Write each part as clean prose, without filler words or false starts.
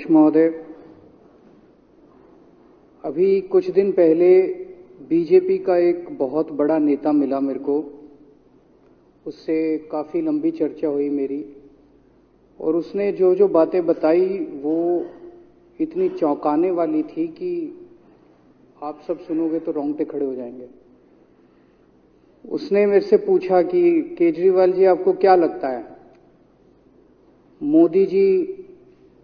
महोदय, अभी कुछ दिन पहले बीजेपी का एक बहुत बड़ा नेता मिला मेरे को। उससे काफ़ी लंबी चर्चा हुई मेरी, और उसने जो जो बातें बताई वो इतनी चौंकाने वाली थी कि आप सब सुनोगे तो रोंगटे खड़े हो जाएंगे। उसने मेरे से पूछा कि केजरीवाल जी, आपको क्या लगता है मोदी जी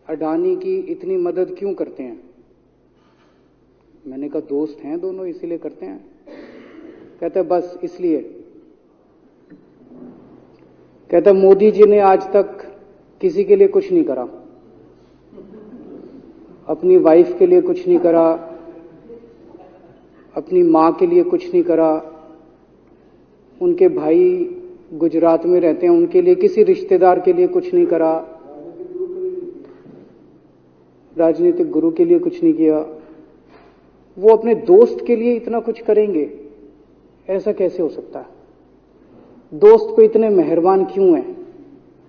अडानी की इतनी मदद क्यों करते हैं? मैंने कहा दोस्त हैं दोनों, इसीलिए करते हैं। कहता बस इसलिए। कहता मोदी जी ने आज तक किसी के लिए कुछ नहीं करा, अपनी वाइफ के लिए कुछ नहीं करा, अपनी मां के लिए कुछ नहीं करा, उनके भाई गुजरात में रहते हैं उनके लिए, किसी रिश्तेदार के लिए कुछ नहीं करा, राजनीतिक गुरु के लिए कुछ नहीं किया। वो अपने दोस्त के लिए इतना कुछ करेंगे, ऐसा कैसे हो सकता है? दोस्त पे इतने मेहरबान क्यों हैं?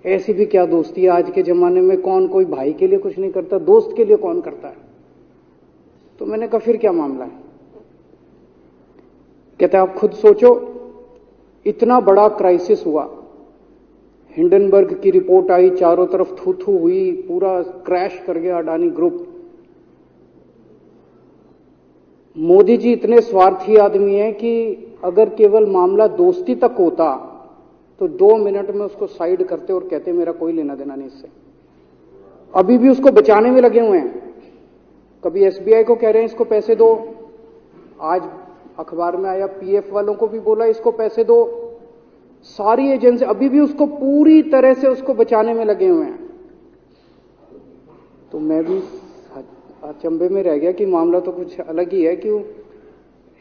ऐसी भी क्या दोस्ती है? आज के जमाने में कौन कोई भाई के लिए कुछ नहीं करता, दोस्त के लिए कौन करता है? तो मैंने कहा फिर क्या मामला है? कहते आप खुद सोचो, इतना बड़ा क्राइसिस हुआ, हिंडनबर्ग की रिपोर्ट आई, चारों तरफ थू थू हुई, पूरा क्रैश कर गया अडानी ग्रुप। मोदी जी इतने स्वार्थी आदमी हैं कि अगर केवल मामला दोस्ती तक होता तो 2 मिनट में उसको साइड करते और कहते मेरा कोई लेना देना नहीं इससे। अभी भी उसको बचाने में लगे हुए हैं। कभी एसबीआई को कह रहे हैं इसको पैसे दो, आज अखबार में आया पीएफ वालों को भी बोला इसको पैसे दो। सारी एजेंसी अभी भी उसको पूरी तरह से उसको बचाने में लगे हुए हैं। तो मैं भी अचंभे में रह गया कि मामला तो कुछ अलग ही है। क्यों?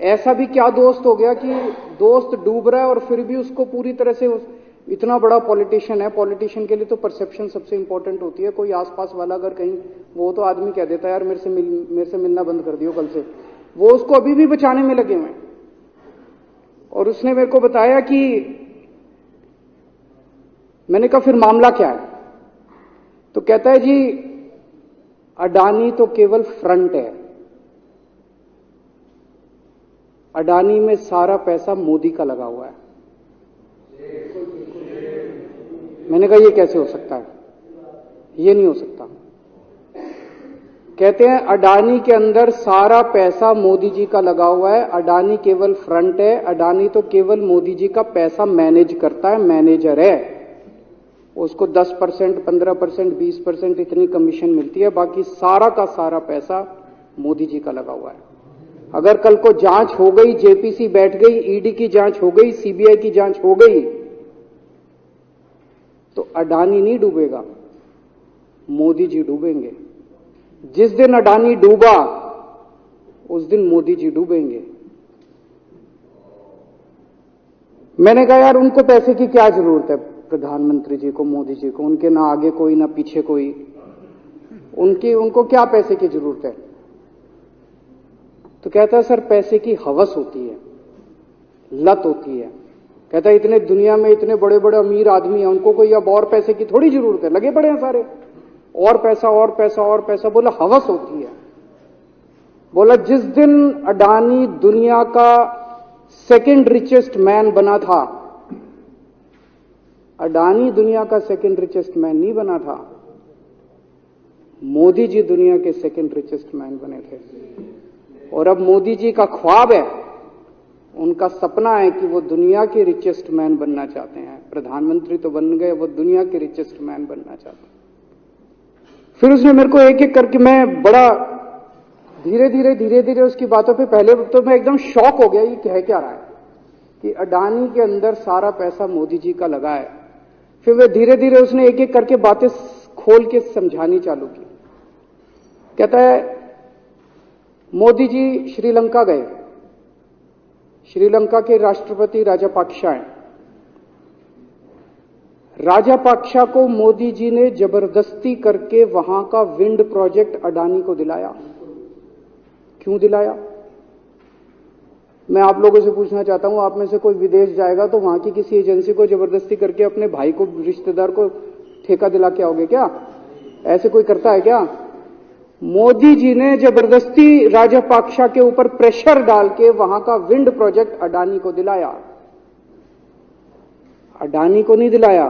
ऐसा भी क्या दोस्त हो गया कि दोस्त डूब रहा है और फिर भी उसको पूरी तरह से इतना बड़ा पॉलिटिशियन है। पॉलिटिशियन के लिए तो परसेप्शन सबसे इंपॉर्टेंट होती है। कोई आसपास वाला अगर कहीं, वो तो आदमी कह देता है यार मेरे से मिलना बंद कर दियो कल से। वो उसको अभी भी बचाने में लगे हुए हैं। और उसने मेरे को बताया कि, मैंने कहा फिर मामला क्या है? तो कहता है जी अडानी तो केवल फ्रंट है, अडानी में सारा पैसा मोदी का लगा हुआ है। मैंने कहा ये कैसे हो सकता है? ये नहीं हो सकता। कहते हैं अडानी के अंदर सारा पैसा मोदी जी का लगा हुआ है, अडानी केवल फ्रंट है, अडानी तो केवल मोदी जी का पैसा मैनेज करता है, मैनेजर है। उसको 10%, 15%, 20% इतनी कमीशन मिलती है, बाकी सारा का सारा पैसा मोदी जी का लगा हुआ है। अगर कल को जांच हो गई, जेपीसी बैठ गई, ईडी की जांच हो गई, सीबीआई की जांच हो गई, तो अडानी नहीं डूबेगा, मोदी जी डूबेंगे। जिस दिन अडानी डूबा उस दिन मोदी जी डूबेंगे। मैंने कहा यार उनको पैसे की क्या जरूरत है? प्रधानमंत्री जी को, मोदी जी को, उनके ना आगे कोई ना पीछे कोई, उनको क्या पैसे की जरूरत है? तो कहता है सर पैसे की हवस होती है, लत होती है। कहता है इतने दुनिया में इतने बड़े बड़े अमीर आदमी हैं, उनको कोई अब और पैसे की थोड़ी जरूरत है, लगे पड़े हैं सारे, और पैसा और पैसा और पैसा। बोला हवस होती है। बोला जिस दिन अडानी दुनिया का सेकंड रिचेस्ट मैन बना था, अडानी दुनिया का सेकंड रिचेस्ट मैन नहीं बना था, मोदी जी दुनिया के सेकंड रिचेस्ट मैन बने थे। और अब मोदी जी का ख्वाब है, उनका सपना है कि वो दुनिया के रिचेस्ट मैन बनना चाहते हैं। प्रधानमंत्री तो बन गए, वो दुनिया के रिचेस्ट मैन बनना चाहते हैं। फिर उसने मेरे को एक एक करके, मैं बड़ा धीरे धीरे उसकी बातों पे, पहले तो मैं एकदम शॉक हो गया ये कह क्या रहा है कि अडानी के अंदर सारा पैसा मोदी जी का लगा है। फिर वे धीरे धीरे उसने एक एक करके बातें खोल के समझानी चालू की। कहता है मोदी जी श्रीलंका गए, श्रीलंका के राष्ट्रपति राजापाक्सा हैं। राजापाक्सा को मोदी जी ने जबरदस्ती करके वहां का विंड प्रोजेक्ट अडानी को दिलाया। क्यों दिलाया? मैं आप लोगों से पूछना चाहता हूं, आप में से कोई विदेश जाएगा तो वहां की किसी एजेंसी को जबरदस्ती करके अपने भाई को, रिश्तेदार को ठेका दिला के आओगे क्या? ऐसे कोई करता है क्या? मोदी जी ने जबरदस्ती राजपाक्षा के ऊपर प्रेशर डाल के वहां का विंड प्रोजेक्ट अडानी को दिलाया। अडानी को नहीं दिलाया,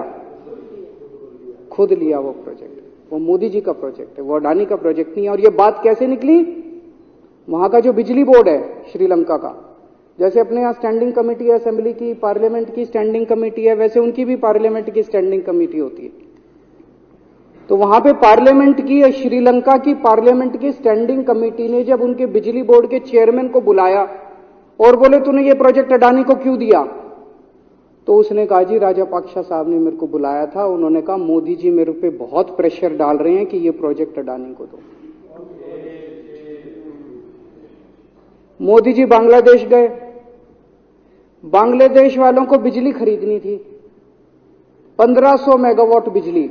खुद लिया वो प्रोजेक्ट। वो मोदी जी का प्रोजेक्ट है, वो अडानी का प्रोजेक्ट नहीं है। और ये बात कैसे निकली? वहां का जो बिजली बोर्ड है श्रीलंका का, जैसे अपने यहां स्टैंडिंग कमेटी है असेंबली की, पार्लियामेंट की स्टैंडिंग कमेटी है, वैसे उनकी भी पार्लियामेंट की स्टैंडिंग कमेटी होती है। तो वहां पे पार्लियामेंट की, श्रीलंका की पार्लियामेंट की स्टैंडिंग कमेटी ने जब उनके बिजली बोर्ड के चेयरमैन को बुलाया और बोले तूने ये प्रोजेक्ट अडानी को क्यों दिया, तो उसने कहा जी राजापाक्सा साहब ने मेरे को बुलाया था, उन्होंने कहा मोदी जी मेरे पे बहुत प्रेशर डाल रहे हैं कि ये प्रोजेक्ट अडानी को दो। मोदी जी बांग्लादेश गए, बांग्लादेश वालों को बिजली खरीदनी थी, 1500 मेगावाट बिजली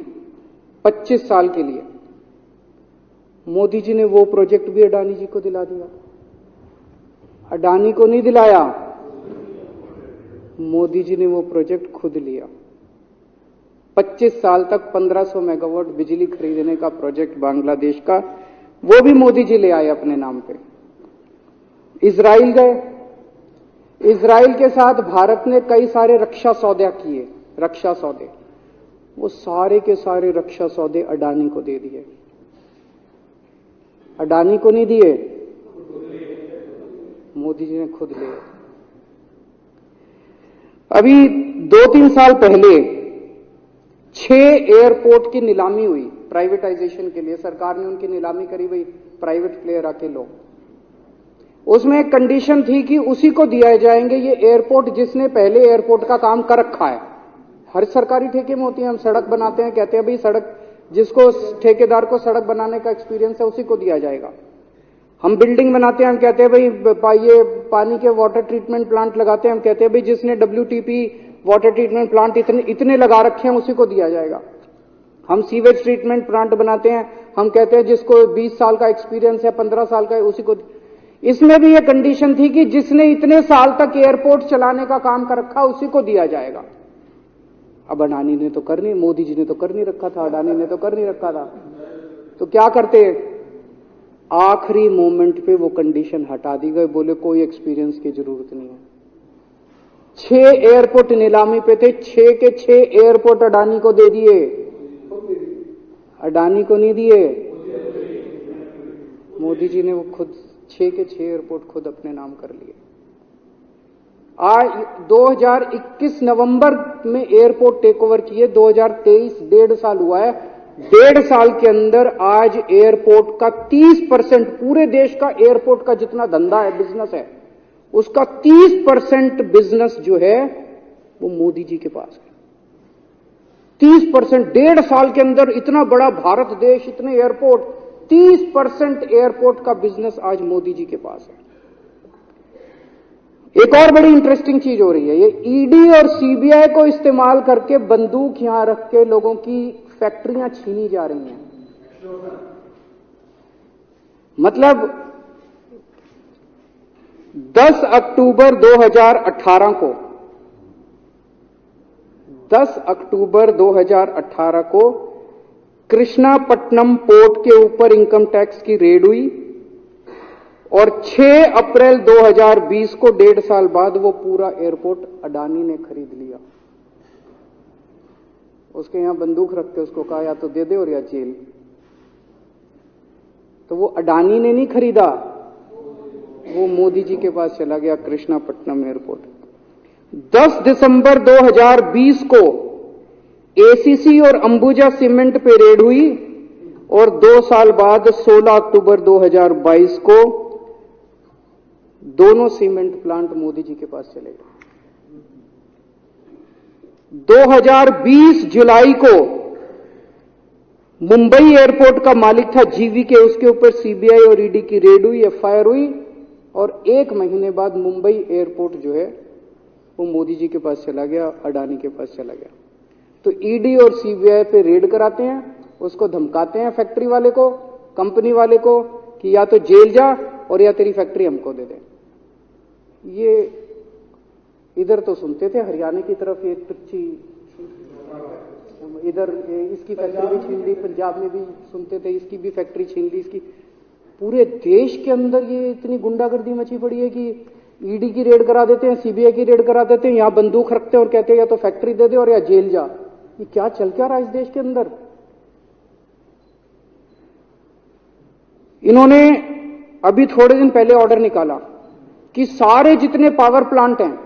25 साल के लिए। मोदी जी ने वो प्रोजेक्ट भी अडानी जी को दिला दिया। अडानी को नहीं दिलाया, मोदी जी ने वो प्रोजेक्ट खुद लिया। 25 साल तक 1500 मेगावाट बिजली खरीदने का प्रोजेक्ट बांग्लादेश का, वो भी मोदी जी ले आए अपने नाम पे। इजराइल गए, इजराइल के साथ भारत ने कई सारे रक्षा सौदे किए, रक्षा सौदे, वो सारे के सारे रक्षा सौदे अडानी को दे दिए। अडानी को नहीं दिए, मोदी जी ने खुद लिए। अभी 2-3 साल पहले 6 एयरपोर्ट की नीलामी हुई प्राइवेटाइजेशन के लिए, सरकार ने उनकी नीलामी करी, भाई प्राइवेट प्लेयर आके लो। उसमें एक कंडीशन थी कि उसी को दिया जाएंगे ये एयरपोर्ट जिसने पहले एयरपोर्ट का काम कर रखा है। हर सरकारी ठेके में होती है, हम सड़क बनाते हैं, कहते हैं भाई सड़क, जिसको ठेकेदार को सड़क बनाने का एक्सपीरियंस है उसी को दिया जाएगा। हम बिल्डिंग बनाते हैं, हम कहते हैं भाई ये पानी के वाटर ट्रीटमेंट प्लांट लगाते हैं, हम कहते हैं भाई जिसने WTP वाटर ट्रीटमेंट प्लांट इतने लगा रखे हैं उसी को दिया जाएगा। हम सीवेज ट्रीटमेंट प्लांट बनाते हैं, हम कहते हैं जिसको 20 साल का एक्सपीरियंस है, 15 साल का है, उसी को। इसमें भी ये कंडीशन थी कि जिसने इतने साल तक एयरपोर्ट चलाने का काम कर रखा उसी को दिया जाएगा। अब अडानी ने तो कर नहीं, मोदी जी ने तो कर नहीं रखा था, अडानी ने तो कर नहीं रखा था, तो क्या करते? आखिरी मोमेंट पे वो कंडीशन हटा दी गई, बोले कोई एक्सपीरियंस की जरूरत नहीं है। 6 एयरपोर्ट नीलामी पे थे, 6 के 6 एयरपोर्ट अडानी को दे दिए। अडानी को नहीं दिए, मोदी जी ने वो खुद 6 के 6 एयरपोर्ट खुद अपने नाम कर लिए। आज 2021 नवंबर में एयरपोर्ट टेक ओवर किए, 2023 1.5 साल हुआ है। 1.5 साल के अंदर आज एयरपोर्ट का 30%, पूरे देश का एयरपोर्ट का जितना धंधा है, बिजनेस है, उसका 30% बिजनेस जो है वो मोदी जी के पास है। 30%, 1.5 साल के अंदर इतना बड़ा भारत देश, इतने एयरपोर्ट, 30% एयरपोर्ट का बिजनेस आज मोदी जी के पास है। एक और बड़ी इंटरेस्टिंग चीज हो रही है, ये ईडी और सीबीआई को इस्तेमाल करके बंदूक यहां रख के लोगों की फैक्ट्रियां छीनी जा रही हैं। मतलब 10 अक्टूबर 2018 को 10 अक्टूबर 2018 को कृष्णापट्टनम पोर्ट के ऊपर इनकम टैक्स की रेड हुई और 6 अप्रैल 2020 को 1.5 साल बाद वो पूरा एयरपोर्ट अडानी ने खरीद लिया। उसके यहां बंदूक रख के उसको कहा या तो दे दे और या जेल। तो वो अडानी ने नहीं खरीदा, वो मोदी जी के पास चला गया कृष्णापट्टनम एयरपोर्ट। 10 दिसंबर 2020 को एसीसी और अंबुजा सीमेंट पे रेड हुई और 2 साल बाद 16 अक्टूबर 2022 को दोनों सीमेंट प्लांट मोदी जी के पास चले गए। 2020 जुलाई को मुंबई एयरपोर्ट का मालिक था जीवीके, उसके ऊपर सीबीआई और ईडी की रेड हुई, एफआईआर हुई और 1 महीने बाद मुंबई एयरपोर्ट जो है वो मोदी जी के पास चला गया, अडानी के पास चला गया। तो ईडी और सीबीआई पे रेड कराते हैं, उसको धमकाते हैं फैक्ट्री वाले को, कंपनी वाले को कि या तो जेल जा और या तेरी फैक्ट्री हमको दे दे। ये इधर तो सुनते थे हरियाणा की तरफ एक ट्रिची, इधर इसकी फैक्ट्री भी छीन ली, पंजाब में भी सुनते थे इसकी भी फैक्ट्री छीन ली, इसकी पूरे देश के अंदर ये इतनी गुंडागर्दी मची पड़ी है कि ईडी की रेड करा देते हैं, सीबीआई की रेड करा देते हैं, यहां बंदूक रखते हैं और कहते हैं या तो फैक्ट्री दे दे और या जेल जा। ये क्या चल क्या रहा है इस देश के अंदर? इन्होंने अभी थोड़े दिन पहले ऑर्डर निकाला कि सारे जितने पावर प्लांट हैं,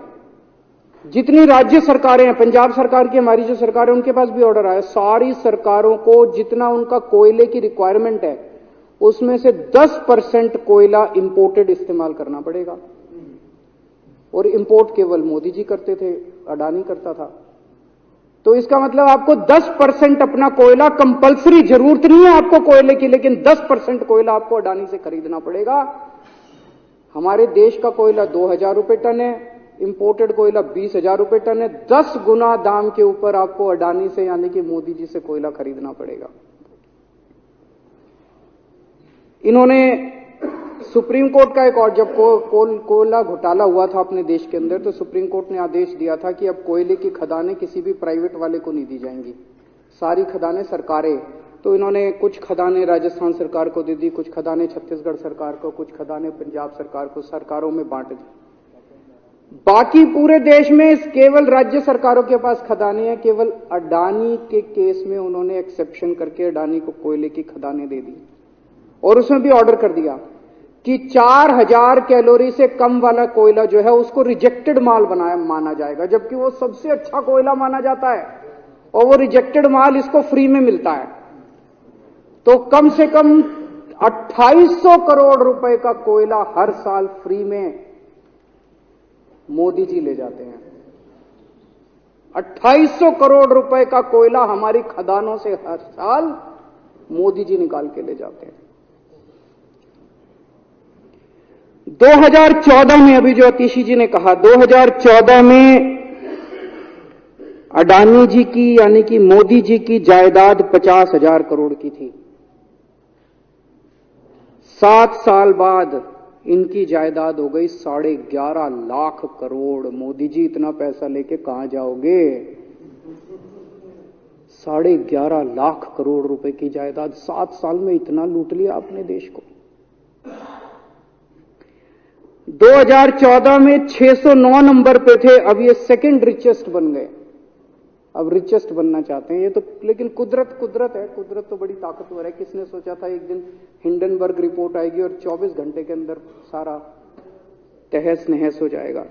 जितनी राज्य सरकारें हैं, पंजाब सरकार की, हमारी जो सरकार है, उनके पास भी ऑर्डर आया, सारी सरकारों को जितना उनका कोयले की रिक्वायरमेंट है उसमें से 10% कोयला इंपोर्टेड इस्तेमाल करना पड़ेगा। और इंपोर्ट केवल मोदी जी करते थे, अडानी करता था। तो इसका मतलब आपको 10% अपना कोयला कंपलसरी, जरूरत नहीं है आपको कोयले की, लेकिन 10% कोयला आपको अडानी से खरीदना पड़ेगा। हमारे देश का कोयला 2000 रुपए टन है, इंपोर्टेड कोयला 20,000 रुपए टन है। 10 गुना दाम के ऊपर आपको अडानी से यानी कि मोदी जी से कोयला खरीदना पड़ेगा। इन्होंने सुप्रीम कोर्ट का एक और, जब कोयला घोटाला हुआ था अपने देश के अंदर, तो सुप्रीम कोर्ट ने आदेश दिया था कि अब कोयले की खदानें किसी भी प्राइवेट वाले को नहीं दी जाएंगी, सारी खदानें सरकारें। तो इन्होंने कुछ खदानें राजस्थान सरकार को दे दी, कुछ खदानें छत्तीसगढ़ सरकार को, कुछ खदानें पंजाब सरकार को, सरकारों में बांट दी। बाकी पूरे देश में केवल राज्य सरकारों के पास खदानें हैं। केवल अडानी के केस में उन्होंने एक्सेप्शन करके अडानी को कोयले की खदानें दे दी और उसमें भी ऑर्डर कर दिया कि 4000 कैलोरी से कम वाला कोयला जो है उसको रिजेक्टेड माल माना जाएगा, जबकि वो सबसे अच्छा कोयला माना जाता है और वो रिजेक्टेड माल इसको फ्री में मिलता है। तो कम से कम 2800 करोड़ रुपए का कोयला हर साल फ्री में मोदी जी ले जाते हैं। 2800 करोड़ रुपए का कोयला हमारी खदानों से हर साल मोदी जी निकाल के ले जाते हैं। 2014 में, अभी जो अतिशी जी ने कहा, 2014 में अडानी जी की यानी कि मोदी जी की जायदाद 50,000 करोड़ की थी। 7 साल बाद इनकी जायदाद हो गई 11.5 लाख करोड़। मोदी जी इतना पैसा लेके कहां जाओगे? 11.5 लाख करोड़ रुपए की जायदाद, 7 साल में इतना लूट लिया आपने देश को। 2014 में 609 नंबर पे थे, अब ये सेकंड रिचेस्ट बन गए, अब रिचेस्ट बनना चाहते हैं ये तो। लेकिन कुदरत है, कुदरत तो बड़ी ताकतवर है। किसने सोचा था एक दिन हिंडनबर्ग रिपोर्ट आएगी और 24 घंटे के अंदर सारा तहस नहस हो जाएगा।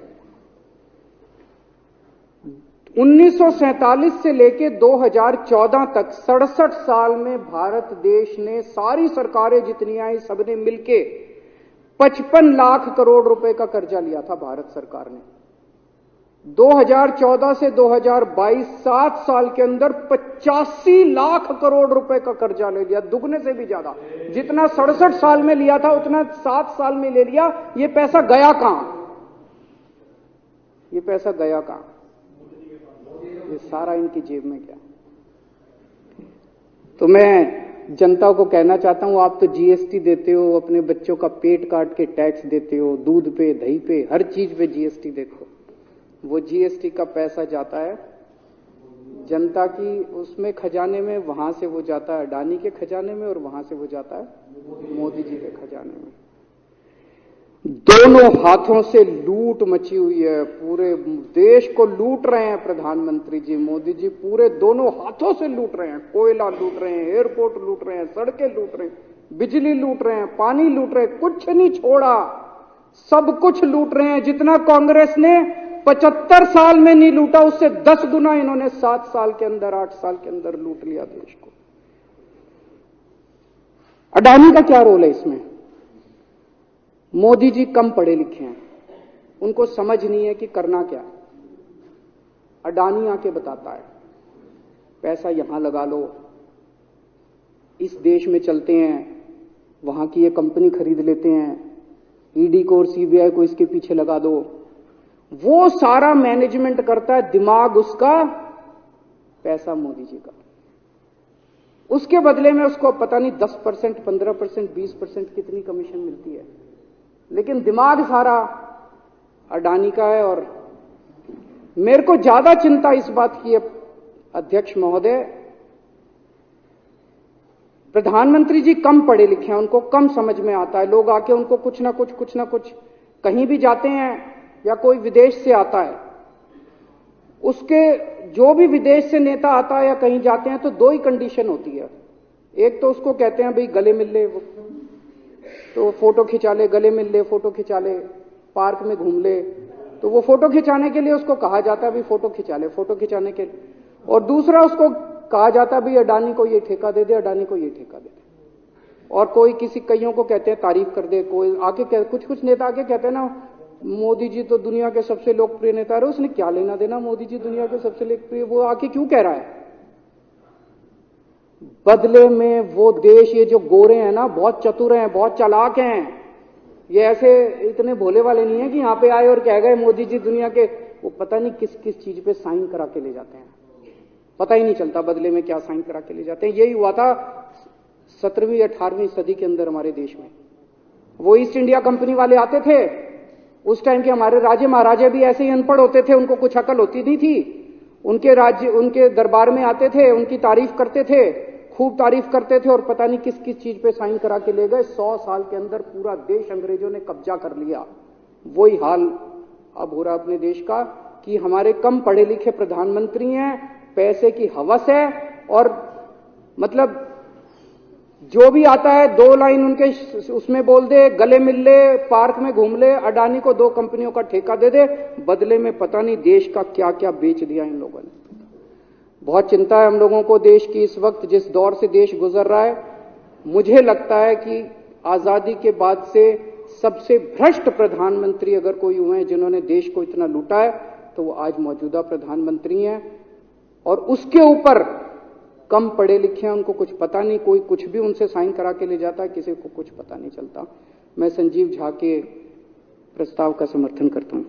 1947 से लेके 2014 तक 67 साल में भारत देश ने, सारी सरकारें जितनी आई सबने मिलके 55 लाख करोड़ रुपए का कर्जा लिया था भारत सरकार ने। 2014 से 2022 7 साल के अंदर 85 लाख करोड़ रुपए का कर्जा ले लिया, दुगने से भी ज्यादा। जितना 67 साल में लिया था उतना 7 साल में ले लिया। ये पैसा गया कहां? ये पैसा गया कहां? ये सारा इनकी जेब में गया। तो मैं जनता को कहना चाहता हूं, आप तो जीएसटी देते हो, अपने बच्चों का पेट काट के टैक्स देते हो, दूध पे, दही पे, हर चीज पे जीएसटी देते हो। वो जीएसटी का पैसा जाता है जनता की उसमें खजाने में, वहां से वो जाता है अडानी के खजाने में और वहां से वो जाता है मोदी जी के खजाने में। दोनों हाथों से लूट मची हुई है, पूरे देश को लूट रहे हैं प्रधानमंत्री जी, मोदी जी पूरे दोनों हाथों से लूट रहे हैं। कोयला लूट रहे हैं, एयरपोर्ट लूट रहे हैं, सड़कें लूट रहे हैं, बिजली लूट रहे हैं, पानी लूट रहे हैं, कुछ नहीं छोड़ा, सब कुछ लूट रहे हैं। जितना कांग्रेस ने 75 साल में नहीं लूटा, उससे 10 गुना इन्होंने 7 साल के अंदर, 8 साल के अंदर लूट लिया देश को। अडानी का क्या रोल है इसमें? मोदी जी कम पढ़े लिखे हैं, उनको समझ नहीं है कि करना क्या। अडानी आके बताता है पैसा यहां लगा लो, इस देश में चलते हैं, वहां की ये कंपनी खरीद लेते हैं, ईडी को और सीबीआई को इसके पीछे लगा दो। वो सारा मैनेजमेंट करता है, दिमाग उसका, पैसा मोदी जी का। उसके बदले में उसको पता नहीं 10%, 15%, 20% कितनी कमीशन मिलती है, लेकिन दिमाग सारा अडानी का है। और मेरे को ज्यादा चिंता इस बात की है अध्यक्ष महोदय, प्रधानमंत्री जी कम पढ़े लिखे हैं, उनको कम समझ में आता है। लोग आके उनको कुछ ना कुछ कहीं भी जाते हैं या कोई विदेश से आता है, उसके जो भी विदेश से नेता आता है या कहीं जाते हैं तो दो ही कंडीशन होती है। एक तो उसको कहते हैं भाई गले मिल ले, तो फोटो खिंचा ले, गले मिल ले, फोटो खिंचा ले, पार्क में घूम ले, तो वो फोटो खिंचाने के लिए उसको कहा जाता है भाई फोटो खिंचा ले, फोटो खिंचाने के। और दूसरा उसको कहा जाता है भाई अडानी को ये ठेका दे दे, अडानी को ये ठेका दे दे। और कोई किसी कईयों को कहते हैं तारीफ कर दे, कोई आके कुछ नेता आके कहते हैं ना मोदी जी तो दुनिया के सबसे लोकप्रिय नेता है। उसने क्या लेना देना मोदी जी दुनिया के सबसे लोकप्रिय, वो आके क्यों कह रहा है? बदले में वो देश, ये जो गोरे हैं ना, बहुत चतुर हैं, बहुत चालाक हैं। ये ऐसे इतने भोले वाले नहीं है कि यहां पे आए और कह गए मोदी जी दुनिया के, वो पता नहीं किस किस चीज पे साइन करा के ले जाते हैं, पता ही नहीं चलता बदले में क्या साइन करा के ले जाते हैं। यही हुआ था 17वीं 18वीं सदी के अंदर हमारे देश में। वो ईस्ट इंडिया कंपनी वाले आते थे, उस टाइम के हमारे राजे महाराजे भी ऐसे ही अनपढ़ होते थे, उनको कुछ अकल होती नहीं थी। उनके राज्य, उनके दरबार में आते थे, उनकी तारीफ करते थे, खूब तारीफ करते थे, और पता नहीं किस किस चीज पे साइन करा के ले गए। 100 साल के अंदर पूरा देश अंग्रेजों ने कब्जा कर लिया। वही हाल अब हो रहा अपने देश का कि हमारे कम पढ़े लिखे प्रधानमंत्री हैं, पैसे की हवस है, और मतलब जो भी आता है 2 लाइन उनके उसमें बोल दे, गले मिल ले, पार्क में घूम ले, अडानी को 2 कंपनियों का ठेका दे दे, बदले में पता नहीं देश का क्या क्या बेच दिया इन लोगों ने। बहुत चिंता है हम लोगों को देश की इस वक्त, जिस दौर से देश गुजर रहा है। मुझे लगता है कि आजादी के बाद से सबसे भ्रष्ट प्रधानमंत्री अगर कोई हुए हैं जिन्होंने देश को इतना लूटा है, तो वो आज मौजूदा प्रधानमंत्री हैं। और उसके ऊपर कम पढ़े लिखे हैं, उनको कुछ पता नहीं, कोई कुछ भी उनसे साइन करा के ले जाता है, किसी को कुछ पता नहीं चलता। मैं संजीव झा के प्रस्ताव का समर्थन करता हूं।